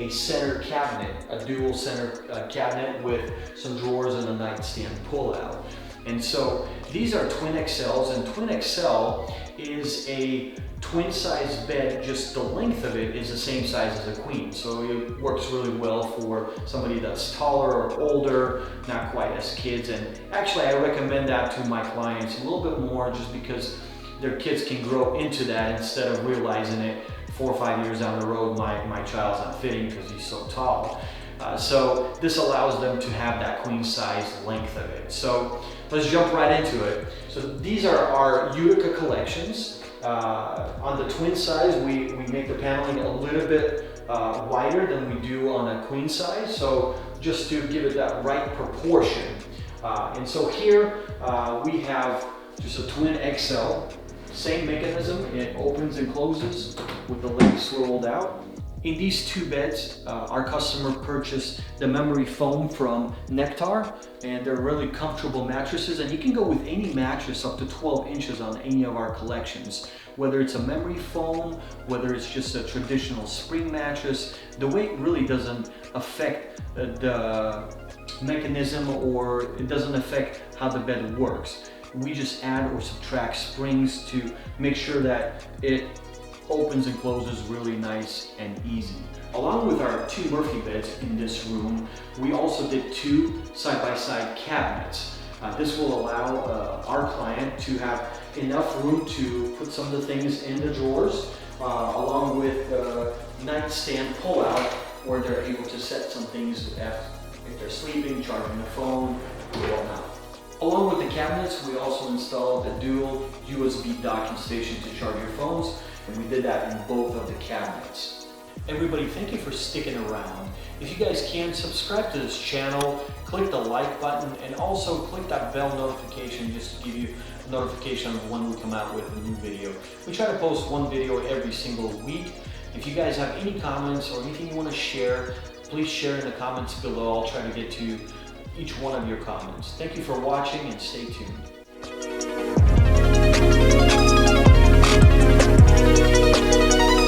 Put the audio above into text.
a center cabinet, a dual center cabinet with some drawers and a nightstand pull-out. And so these are twin XLs, and twin XL is a twin size bed, just the length of it is the same size as a queen. So it works really well for somebody that's taller or older, not quite as kids. And actually I recommend that to my clients a little bit more, just because their kids can grow into that instead of realizing it 4 or 5 years down the road, my child's not fitting because he's so tall. So this allows them to have that queen size length of it. So let's jump right into it. So these are our Utica collections. On the twin size, we make the paneling a little bit wider than we do on a queen size, so just to give it that right proportion. And so here we have just a twin XL, same mechanism. It opens and closes with the legs swiveled out. In these two beds, our customer purchased the memory foam from Nectar, and they're really comfortable mattresses, and you can go with any mattress up to 12 inches on any of our collections. Whether it's a memory foam, whether it's just a traditional spring mattress, the weight really doesn't affect the mechanism, or it doesn't affect how the bed works. We just add or subtract springs to make sure that it opens and closes really nice and easy. Along with our 2 Murphy beds in this room, we also did 2 side-by-side cabinets. This will allow our client to have enough room to put some of the things in the drawers, along with the nightstand pull-out, where they're able to set some things if they're sleeping, charging the phone, or whatnot. Along with the cabinets, we also installed a dual USB docking station to charge your phones, and we did that in both of the cabinets. Everybody, thank you for sticking around. If you guys can, subscribe to this channel, click the like button, and also click that bell notification just to give you a notification of when we come out with a new video. We try to post 1 video every single week. If you guys have any comments or anything you want to share, please share in the comments below. I'll try to get to each one of your comments. Thank you for watching, and stay tuned.